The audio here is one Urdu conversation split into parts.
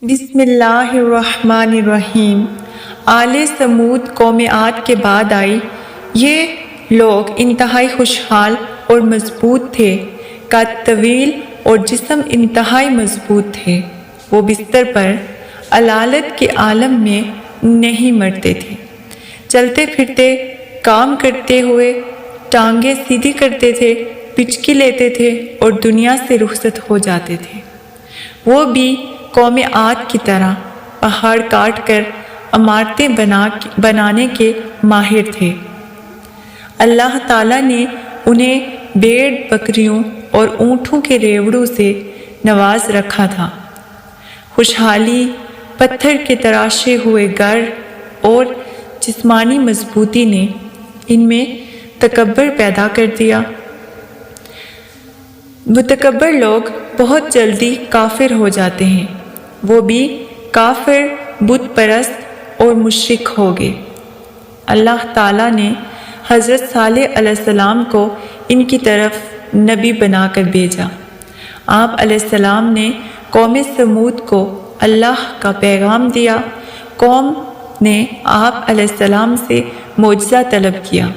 بسم اللہ الرحمن الرحیم۔ آل سمود قوم عاد کے بعد آئی۔ یہ لوگ انتہائی خوشحال اور مضبوط تھے، قد طویل اور جسم انتہائی مضبوط تھے۔ وہ بستر پر علالت کے عالم میں نہیں مرتے تھے، چلتے پھرتے، کام کرتے ہوئے ٹانگیں سیدھی کرتے تھے، پچکی لیتے تھے اور دنیا سے رخصت ہو جاتے تھے۔ وہ بھی قوم عاد کی طرح پہاڑ کاٹ کر عمارتیں بنانے کے ماہر تھے۔ اللہ تعالیٰ نے انہیں بھیڑ بکریوں اور اونٹوں کے ریوڑوں سے نواز رکھا تھا۔ خوشحالی، پتھر کے تراشے ہوئے گھر اور جسمانی مضبوطی نے ان میں تکبر پیدا کر دیا۔ متکبر لوگ بہت جلدی کافر ہو جاتے ہیں۔ وہ بھی کافر، بت پرست اور مشرک ہو گئے۔ اللہ تعالیٰ نے حضرت صالح علیہ السلام کو ان کی طرف نبی بنا کر بھیجا۔ آپ علیہ السلام نے قوم سمود کو اللہ کا پیغام دیا۔ قوم نے آپ علیہ السلام سے معجزہ طلب کیا۔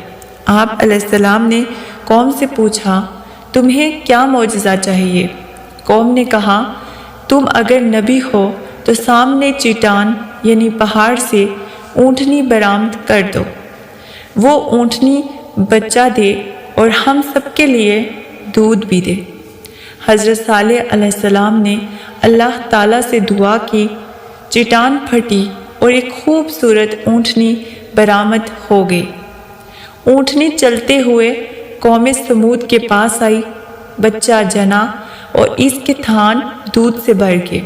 آپ علیہ السلام نے قوم سے پوچھا، تمہیں کیا معجزہ چاہیے؟ قوم نے کہا، تم اگر نبی ہو تو سامنے چٹان یعنی پہاڑ سے اونٹنی برآمد کر دو، وہ اونٹنی بچہ دے اور ہم سب کے لیے دودھ بھی دے۔ حضرت صالح علیہ السلام نے اللہ تعالیٰ سے دعا کی، چٹان پھٹی اور ایک خوبصورت اونٹنی برآمد ہو گئی۔ اونٹنی چلتے ہوئے قوم سمود کے پاس آئی، بچہ جنا اور اس کے تھان دودھ سے بھر گئے۔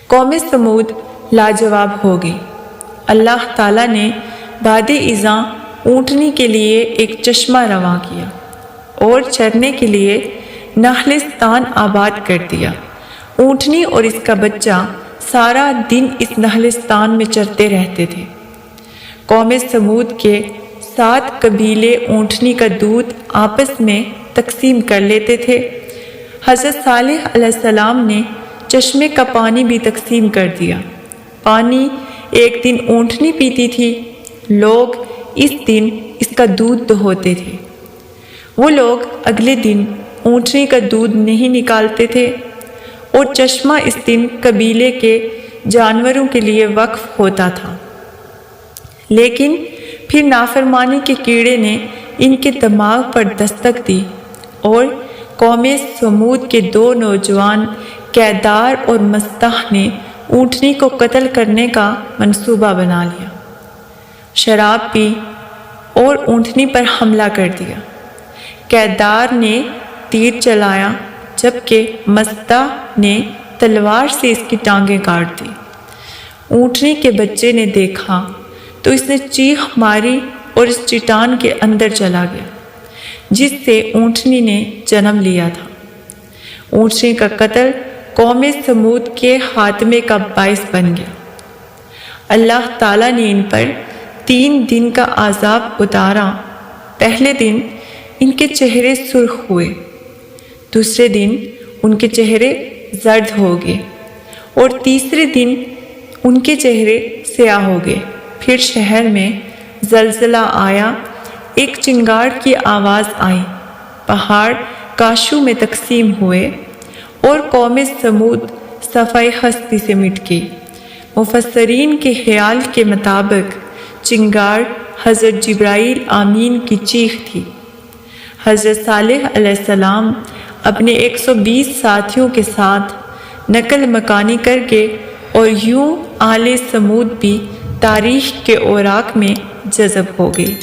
قوم سمود لاجواب ہو گئی۔ اللہ تعالیٰ نے باد ازاں اونٹنی کے لیے ایک چشمہ رواں کیا اور چرنے کے لیے نخلستان آباد کر دیا۔ اونٹنی اور اس کا بچہ سارا دن اس نخلستان میں چرتے رہتے تھے۔ قوم سمود کے 7 قبیلے اونٹنی کا دودھ آپس میں تقسیم کر لیتے تھے۔ حضرت صالح علیہ السلام نے چشمے کا پانی بھی تقسیم کر دیا۔ پانی ایک دن اونٹنی پیتی تھی، لوگ اس دن اس کا دودھ دہوتے تھے۔ وہ لوگ اگلے دن اونٹنی کا دودھ نہیں نکالتے تھے اور چشمہ اس دن قبیلے کے جانوروں کے لیے وقف ہوتا تھا۔ لیکن پھر نافرمانی کے کیڑے نے ان کے دماغ پر دستک دی اور قوم سمود کے 2 نوجوان کیدار اور مستح نے اونٹنی کو قتل کرنے کا منصوبہ بنا لیا، شراب پی اور اونٹنی پر حملہ کر دیا۔ کیدار نے تیر چلایا جبکہ مستح نے تلوار سے اس کی ٹانگیں کاٹ دی۔ اونٹنی کے بچے نے دیکھا تو اس نے چیخ ماری اور اس چٹان کے اندر چلا گیا جس سے اونٹنی نے جنم لیا تھا۔ اونٹنی کا قتل قوم سمود کے خاتمے کا باعث بن گیا۔ اللہ تعالیٰ نے ان پر 3 دن کا عذاب اتارا۔ پہلے دن ان کے چہرے سرخ ہوئے، دوسرے دن ان کے چہرے زرد ہو گئے اور تیسرے دن ان کے چہرے سیاہ ہو گئے۔ پھر شہر میں زلزلہ آیا، ایک چنگاڑ کی آواز آئی، پہاڑ کاشوں میں تقسیم ہوئے اور قوم سمود صفحۂ ہستی سے مٹ گئی۔ مفسرین کے خیال کے مطابق چنگاڑ حضرت جبرائیل آمین کی چیخ تھی۔ حضرت صالح علیہ السلام اپنے 120 ساتھیوں کے ساتھ نقل مکانی کر کے اور یوں آل سمود بھی تاریخ کے اوراق میں جذب ہو گئی۔